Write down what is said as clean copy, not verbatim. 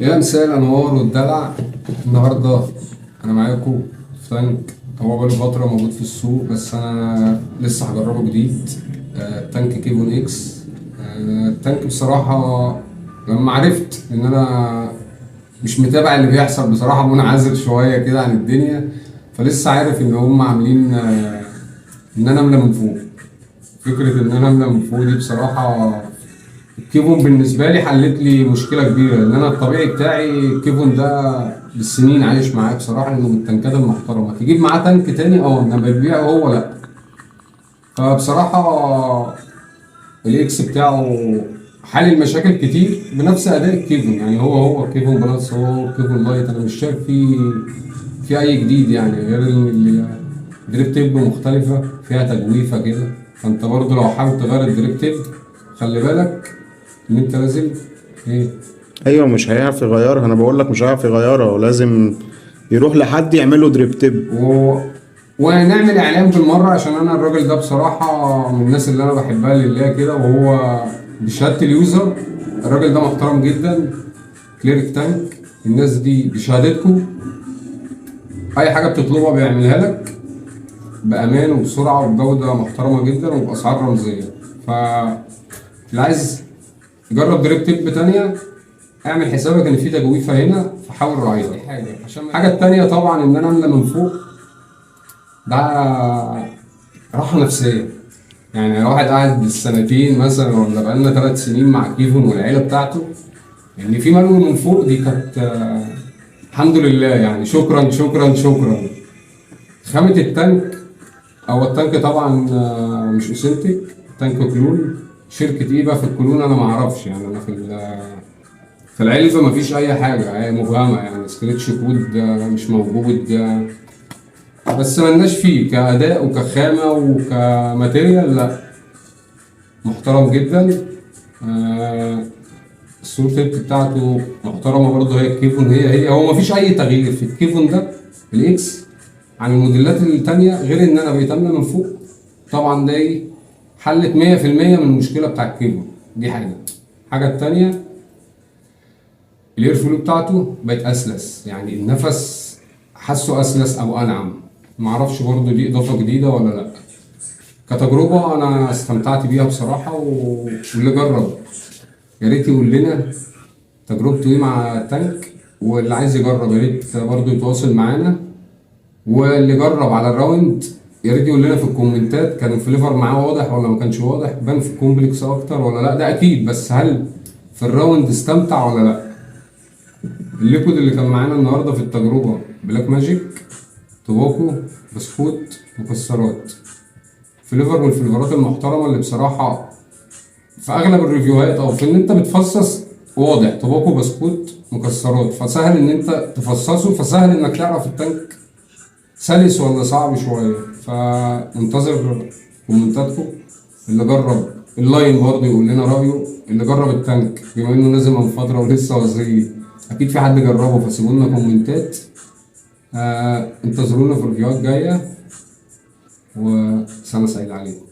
يا مساء الانوار والدلع. النهارده انا معاكم في تانك هو بقاله فتره موجود في السوق، بس انا لسه هجربه جديد. تانك كيفون اكس. التانك بصراحه لما عرفت ان انا مش متابع اللي بيحصل بصراحه، منعزل شويه كده عن الدنيا، فلسه عارف ان هم عاملين ان انا املى من فوق. فكره ان انا املى من فوق دي بصراحه الكيفون بالنسبه لي حلت لي مشكله كبيره، لان انا الطبيعي بتاعي الكيفون ده بالسنين عايش معاه بصراحه، انه من التنكات المحترمه. تجيب معاه تانك تاني انما بتبيعه هو لا. فبصراحه الاكس بتاعه حل المشاكل كتير بنفس اداء الكيفن، يعني هو الكيفن بلس، هو الكيفن لايت. انا مش شايف في اي جديد يعني، غير ان الدريب تيب مختلفه فيها تجويفه كده. فانت برضو لو حابب تغير الدريب تيب خلي بالك ان انت لازم ايه. ايوه مش هيعرف يغيرها، انا بقول لك مش هيعرف يغيرها، ولازم يروح لحد يعمل له دريب تيب. ونعمل اعلان بالمره، عشان انا الراجل ده بصراحه من الناس اللي انا بحبها لله كده، وهو بشهاده اليوزر الراجل ده محترم جدا. كليرك تانك، الناس دي بشهادتكم اي حاجه بتطلبها بيعملها لك بامان وبسرعه وبجوده محترمه جدا وباسعار رمزيه. فاللي عايز يجرب دريب تيب تانية اعمل حسابك ان في تجويفه هنا، فحاول راعيها. دي حاجه. عشان الحاجه التانية طبعا ان انا املى من فوق، ده راحه نفسيه. يعني لو واحد قاعد بالسنتين مثلا ولا بقالنا 3 سنين مع كيفون والعيله بتاعته، ان في ملو من فوق دي كانت الحمد لله يعني. شكرا شكرا شكرا. خامة التانك، او التانك طبعا مش اوثنتيك، تانك كلون. شركة ايه بقى في الكلون انا معرفش يعني. انا في العلبة مفيش اي حاجة، هي مبهمة يعني. سكريتش كود مش موجود بس ملناش فيه كأداء وكخامة وكماتيريال، لا محترم جدا. السور تيب بتاعته محترمة برضه، هي الكيفون هي هو مفيش أي تغيير في الكيفون ده الإكس عن الموديلات التانية، غير إن أنا بيتم من فوق. طبعا ده إيه، حلت 100% من المشكلة بتاع الكيفون دي. الحاجة التانية الاير فلو بتاعته بقت أسلس، يعني النفس حاسه أسلس أو أنعم. معرفش برضه دي إضافة جديدة ولا لأ. كتجربة أنا استمتعت بيها بصراحة، واللي جرب يا ريت يقول لنا تجربته ايه مع التانك. واللي عايز يجرب يا ريت برضه يتواصل معانا. واللي جرب على الراوند يا ريت يقول لنا في الكومنتات كان الفليفر معاه واضح ولا ما كانش واضح، بان في الكومبلكس اكتر ولا لا. ده اكيد، بس هل في الراوند استمتع ولا لا. الليكود اللي كان معانا النهارده في التجربه بلاك ماجيك، توباكو، بسكوت، مكسرات. فليفر من الفليفرات المحترمه اللي بصراحه في اغلب الريفيوهات او في ان انت بتفصص واضح توباكو، بسكوت، مكسرات. فسهل ان انت تفصصه، فسهل انك تعرف التانك سلس ولا صعب شويه. فانتظر كومنتاتكم. اللي جرب اللاين برضه يقول لنا رايه. اللي جرب التانك بما انه نازل من فتره ولسه وزير، اكيد في حد جربه، فسيبوا لنا كومنتات. انتظرونا في الفيديوهات الجايه، وسنه سعيده عليكم.